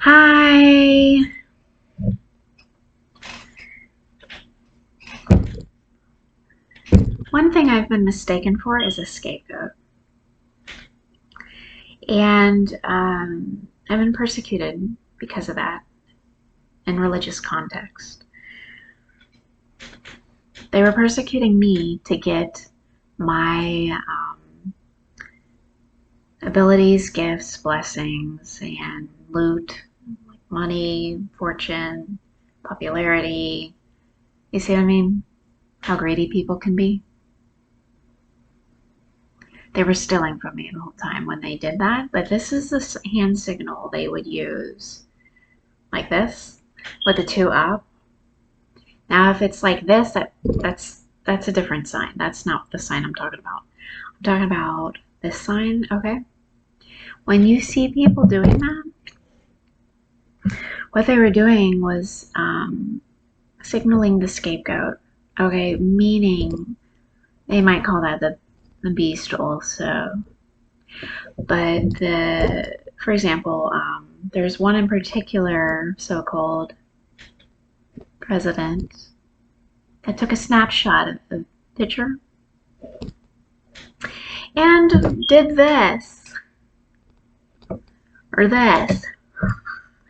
Hi. One thing I've been mistaken for is a scapegoat. And I've been persecuted because of that in religious context. They were persecuting me to get my abilities, gifts, blessings, and loot, like money, fortune, popularity. You see what I mean? How greedy people can be. They were stealing from me the whole time when they did that, but this is the hand signal they would use, like this, with the two up. Now, if it's like this, that's a different sign. That's not the sign I'm talking about. I'm talking about this sign, okay? When you see people doing that, what they were doing was signaling the scapegoat, okay? Meaning, they might call that the beast also. But for example, there's one in particular so-called president that took a snapshot of the picture and did this or this.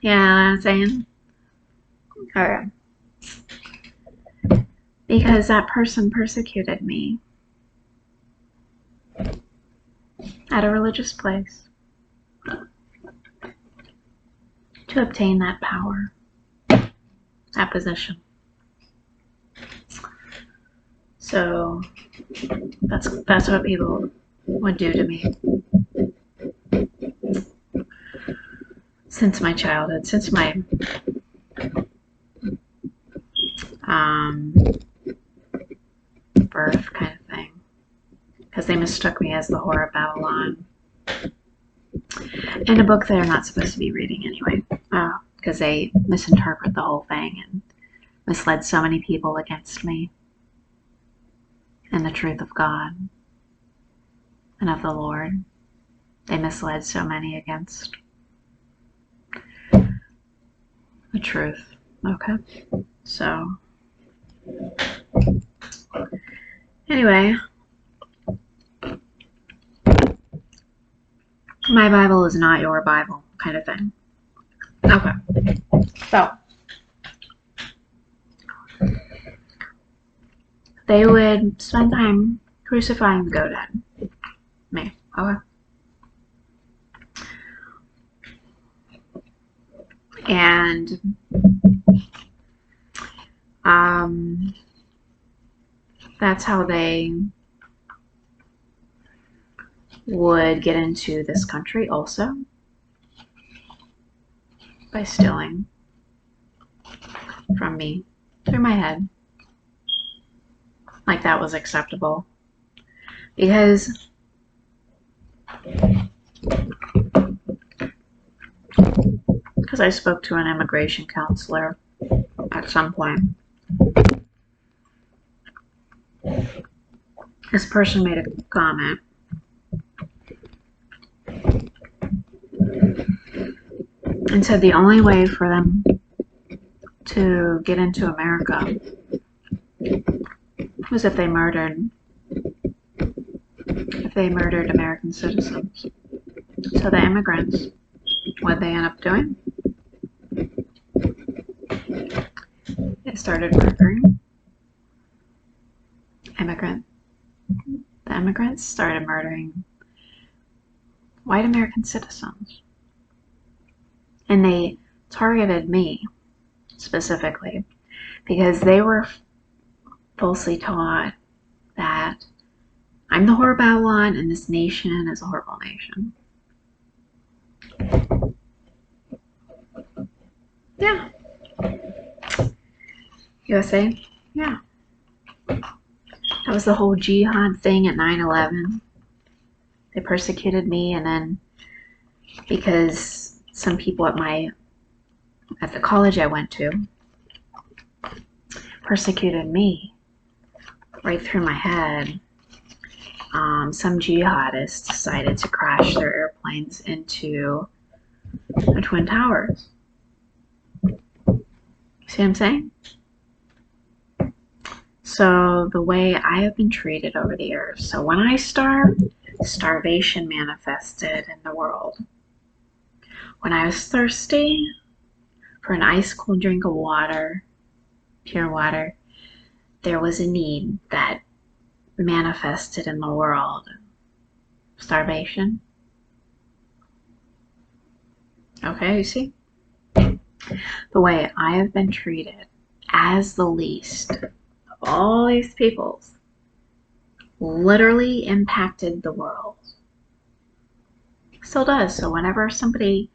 You know what I'm saying? Or because that person persecuted me at a religious place to obtain that power, that position. So that's what people would do to me since my childhood, since my birth, kind of thing, because they mistook me as the whore of Babylon in a book they're not supposed to be reading anyway, because they misinterpret the whole thing and misled so many people against me and the truth of God and of the Lord. They misled so many against the truth. Okay, so anyway, my Bible is not your Bible, kind of thing. Okay, so they would spend time crucifying the goat head. Me. Okay. And that's how they would get into this country also, by stealing from me through my head. Like that was acceptable. Because I spoke to an immigration counselor at some point. This person made a comment and said the only way for them to get into America was if they murdered American citizens. So the immigrants, what they end up doing? They started murdering the immigrants started murdering white American citizens. And they targeted me specifically because they were falsely taught that I'm the whore of Babylon and this nation is a horrible nation. Yeah. USA? Yeah. That was the whole jihad thing at 9/11. They persecuted me, and then because some people at the college I went to persecuted me right through my head, some jihadists decided to crash their airplanes into the Twin Towers. See what I'm saying? So the way I have been treated over the years. So when I starved, starvation manifested in the world. When I was thirsty for an ice cold drink of water, pure water, there was a need that manifested in the world. Starvation. Okay, you see? The way I have been treated as the least of all these peoples literally impacted the world. Still does. So whenever somebody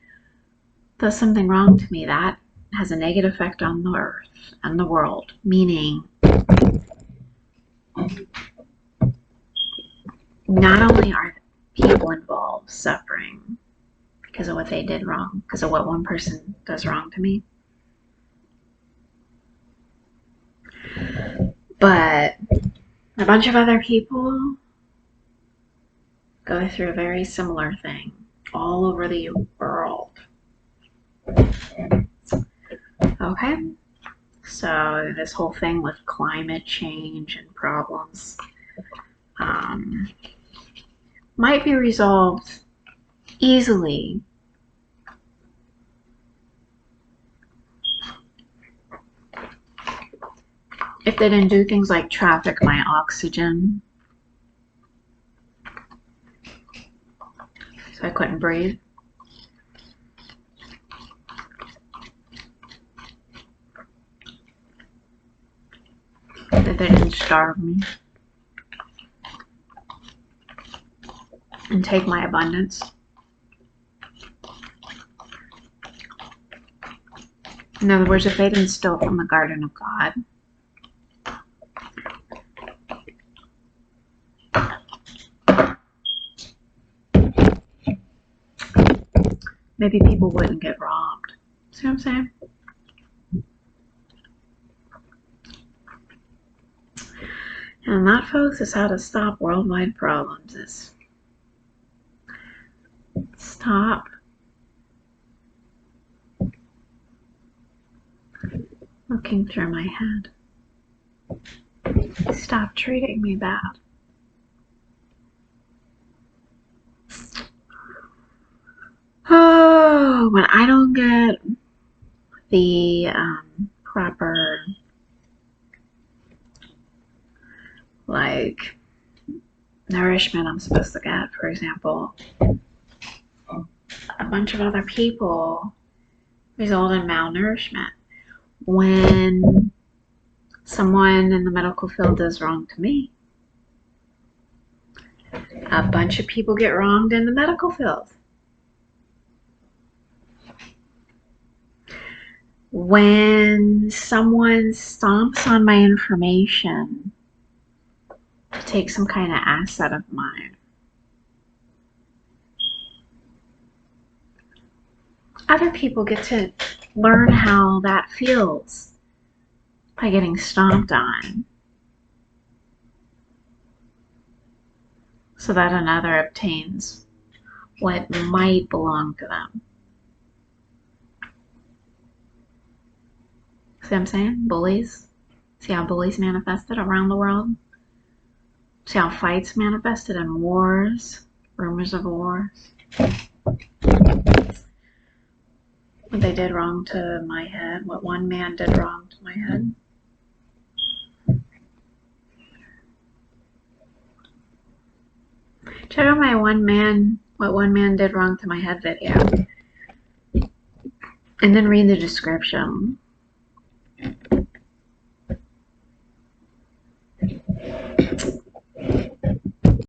does something wrong to me, that has a negative effect on the earth and the world, meaning not only are people involved suffering because of what they did wrong, because of what one person does wrong to me, but a bunch of other people go through a very similar thing all over the world. Okay? So this whole thing with climate change and problems might be resolved easily if they didn't do things like traffic my oxygen so I couldn't breathe. That they didn't starve me and take my abundance. In other words, if they didn't steal from the garden of God, maybe people wouldn't get robbed. See what I'm saying? And that, folks, is how to stop worldwide problems. Is stop looking through my head. Stop treating me bad. Oh, when I don't get the proper, like, nourishment I'm supposed to get, for example, a bunch of other people result in malnourishment. When someone in the medical field does wrong to me, a bunch of people get wronged in the medical field. When someone stomps on my information to take some kind of asset of mine, other people get to learn how that feels by getting stomped on, so that another obtains what might belong to them. See what I'm saying? Bullies. See how bullies manifested around the world? See how fights manifested in wars, rumors of wars? What they did wrong to my head, what one man did wrong to my head. Check out my what one man did wrong to my head video. And then read the description.